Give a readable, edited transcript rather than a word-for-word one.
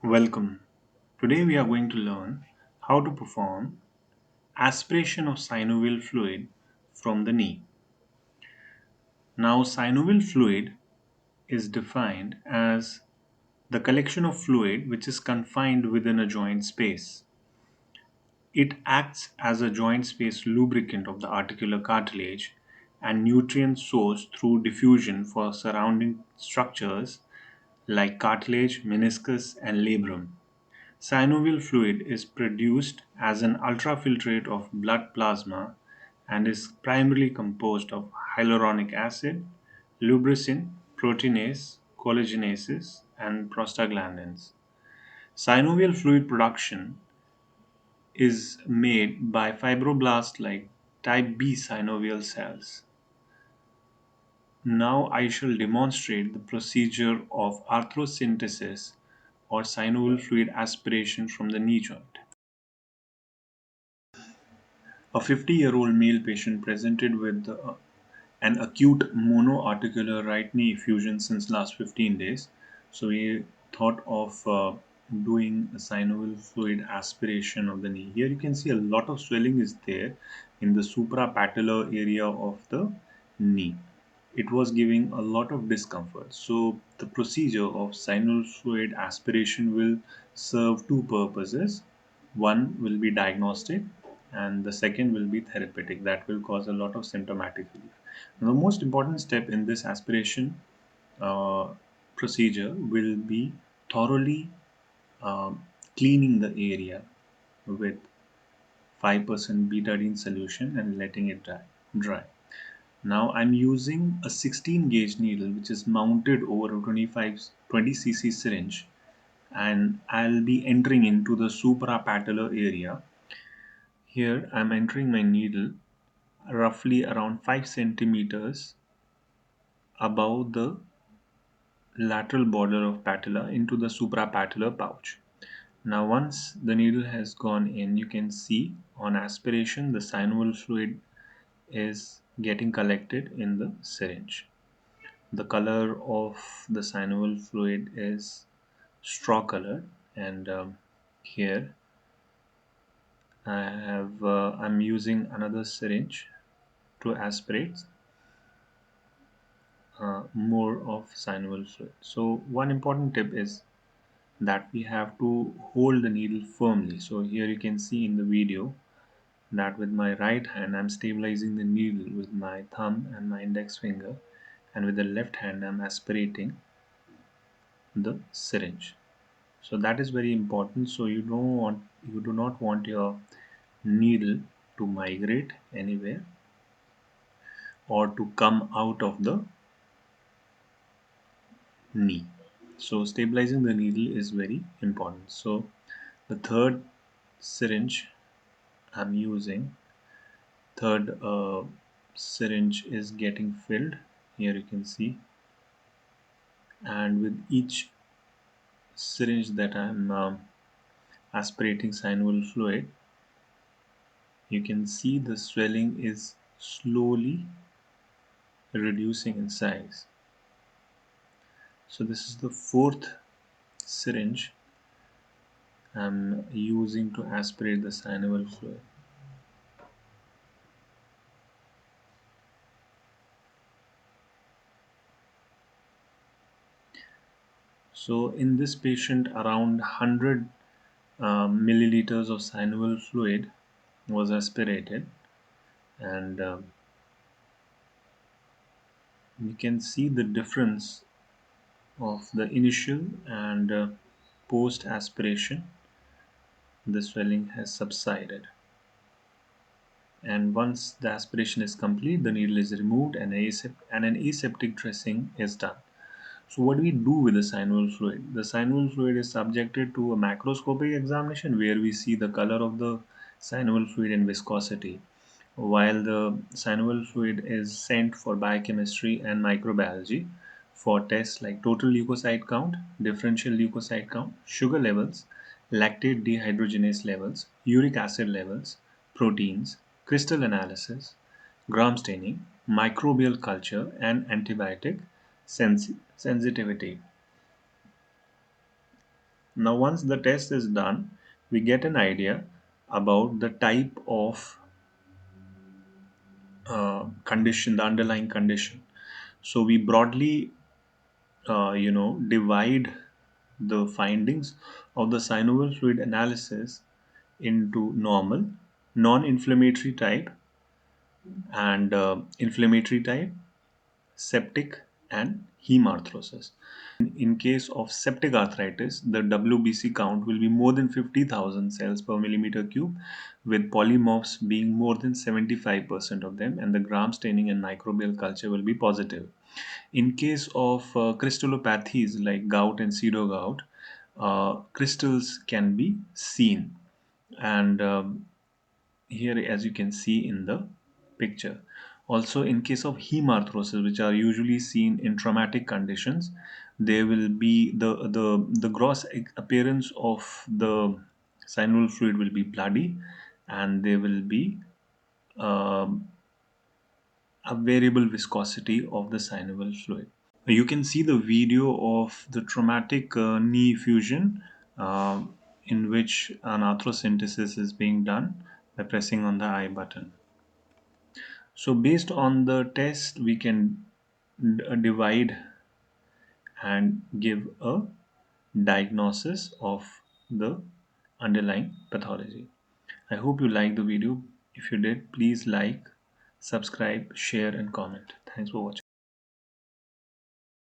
Welcome. Today we are going to learn how to perform aspiration of synovial fluid from the knee. Now, synovial fluid is defined as the collection of fluid which is confined within a joint space. It acts as a joint space lubricant of the articular cartilage and nutrient source through diffusion for surrounding structures like cartilage, meniscus, and labrum. Synovial fluid is produced as an ultrafiltrate of blood plasma and is primarily composed of hyaluronic acid, lubricin, proteinase, collagenases, and prostaglandins. Synovial fluid production is made by fibroblasts like type B synovial cells. Now I shall demonstrate the procedure of arthrocentesis or synovial fluid aspiration from the knee joint. A 50-year-old male patient presented with an acute monoarticular right knee effusion since last 15 days. So we thought of doing a synovial fluid aspiration of the knee. Here you can see a lot of swelling is there in the suprapatellar area of the knee. It was giving a lot of discomfort. So the procedure of synovial fluid aspiration will serve two purposes. One will be diagnostic and the second will be therapeutic. That will cause a lot of symptomatic relief. Now, the most important step in this aspiration uh, procedure will be thoroughly cleaning the area with 5% betadine solution and letting it dry. Now I'm using a 16 gauge needle which is mounted over a 20 cc syringe, and I'll be entering into the suprapatellar area. Here I'm entering my needle roughly around 5 centimeters above the lateral border of patella into the suprapatellar pouch. Now once the needle has gone in, you can see on aspiration the synovial fluid is getting collected in the syringe. The color of the synovial fluid is straw colored, and here I'm using another syringe to aspirate more of synovial fluid. So one important tip is that we have to hold the needle firmly. So here you can see in the video that with my right hand I'm stabilizing the needle with my thumb and my index finger, and with the left hand I'm aspirating the syringe. So that is very important. So you do not want your needle to migrate anywhere or to come out of the knee. So stabilizing the needle is very important. So the third syringe I'm using, third syringe is getting filled. Here you can see, and with each syringe that I'm aspirating synovial fluid, you can see the swelling is slowly reducing in size. So this is the fourth syringe I'm using to aspirate the synovial fluid. So in this patient, around 100 milliliters of synovial fluid was aspirated, and you can see the difference of the initial and post aspiration. The swelling has subsided, and once the aspiration is complete, the needle is removed and an aseptic dressing is done. So what do we do with the synovial fluid? The synovial fluid is subjected to a macroscopic examination where we see the color of the synovial fluid and viscosity, while the synovial fluid is sent for biochemistry and microbiology for tests like total leukocyte count, differential leukocyte count, sugar levels, lactate dehydrogenase levels, uric acid levels, proteins, crystal analysis, gram staining, microbial culture, and antibiotic sensitivity. Now once the test is done, we get an idea about the type of condition, the underlying condition. So we broadly divide the findings of the synovial fluid analysis into normal, non-inflammatory type, and inflammatory type, septic, and hemarthrosis. In case of septic arthritis, the WBC count will be more than 50,000 cells per millimeter cube, with polymorphs being more than 75% of them, and the gram staining and microbial culture will be positive. In case of crystallopathies like gout and pseudo gout, crystals can be seen, and here, as you can see in the picture. Also, in case of hemarthrosis, which are usually seen in traumatic conditions, there will be the gross appearance of the synovial fluid will be bloody, and there will be um, a variable viscosity of the synovial fluid. You can see the video of the traumatic knee fusion, in which an arthrocentesis is being done by pressing on the I button. So based on the test, we can divide and give a diagnosis of the underlying pathology. I hope you liked the video. If you did, please like, subscribe, share, and comment. Thanks for watching.